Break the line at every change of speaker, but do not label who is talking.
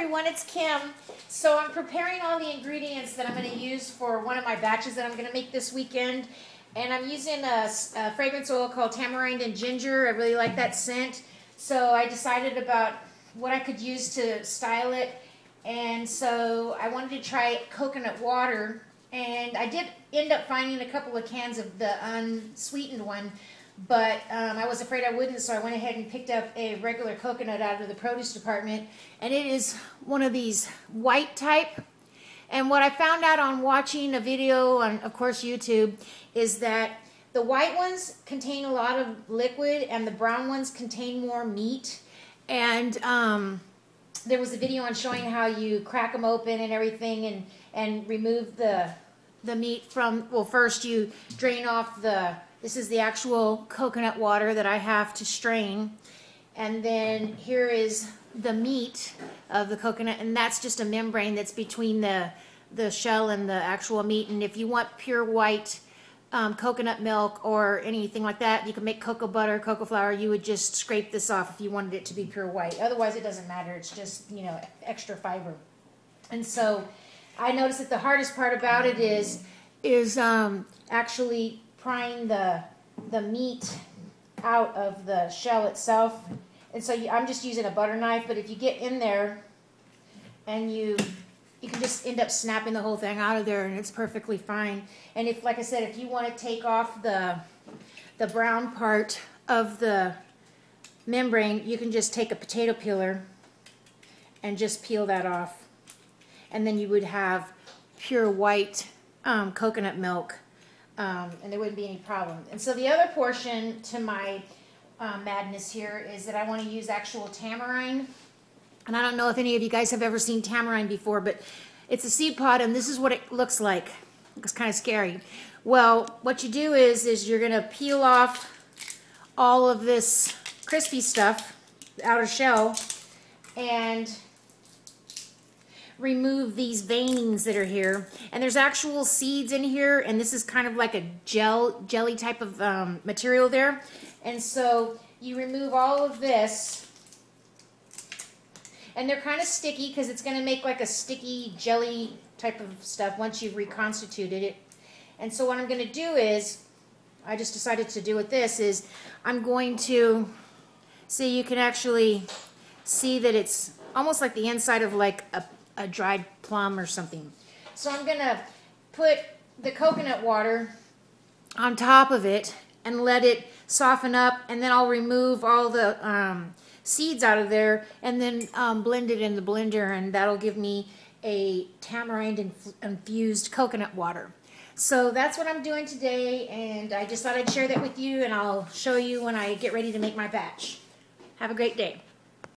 everyone, it's Kim. So I'm preparing all the ingredients that I'm going to use for one of my batches that I'm going to make this weekend. And I'm using a fragrance oil called Tamarind Ginger. I really like that scent. So I decided about what I could use to style it. And so I wanted to try coconut water. And I did end up finding a couple of cans of the unsweetened one. But I was afraid I wouldn't, so I went ahead and picked up a regular coconut out of the produce department. And it is one of these white type. And what I found out on watching a video on, of course, YouTube, is that the white ones contain a lot of liquid and the brown ones contain more meat. And there was a video on showing how you crack them open and everything and remove the meat from, well, first you drain off this is the actual coconut water that I have to strain. And then here is the meat of the coconut, and that's just a membrane that's between the shell and the actual meat. And if you want pure white coconut milk or anything like that, you can make cocoa butter, cocoa flour. You would just scrape this off if you wanted it to be pure white. Otherwise, it doesn't matter. It's just, you know, extra fiber. And so I noticed that the hardest part about it is actually prying the meat out of the shell itself. And so I'm just using a butter knife, but if you get in there and you can just end up snapping the whole thing out of there, and it's perfectly fine. And if, like I said, if you want to take off the brown part of the membrane, you can just take a potato peeler and just peel that off. And then you would have pure white coconut milk, and there wouldn't be any problem. And so the other portion to my madness here is that I want to use actual tamarind. And I don't know if any of you guys have ever seen tamarind before, but it's a seed pod, and this is what it looks like. It's kind of scary. Well, what you do is you're going to peel off all of this crispy stuff, the outer shell, and remove these veinings that are here. And there's actual seeds in here, and this is kind of like a jelly type of material there. And so you remove all of this. And they're kind of sticky because it's going to make like a sticky jelly type of stuff once you've reconstituted it. And so what I'm going to do is, I just decided to do with this, is I'm going to, see, you can actually see that it's almost like the inside of like a dried plum or something. So I'm going to put the coconut water on top of it and let it soften up, and then I'll remove all the seeds out of there and then blend it in the blender, and that'll give me a tamarind infused coconut water. So that's what I'm doing today, and I just thought I'd share that with you, and I'll show you when I get ready to make my batch. Have a great day.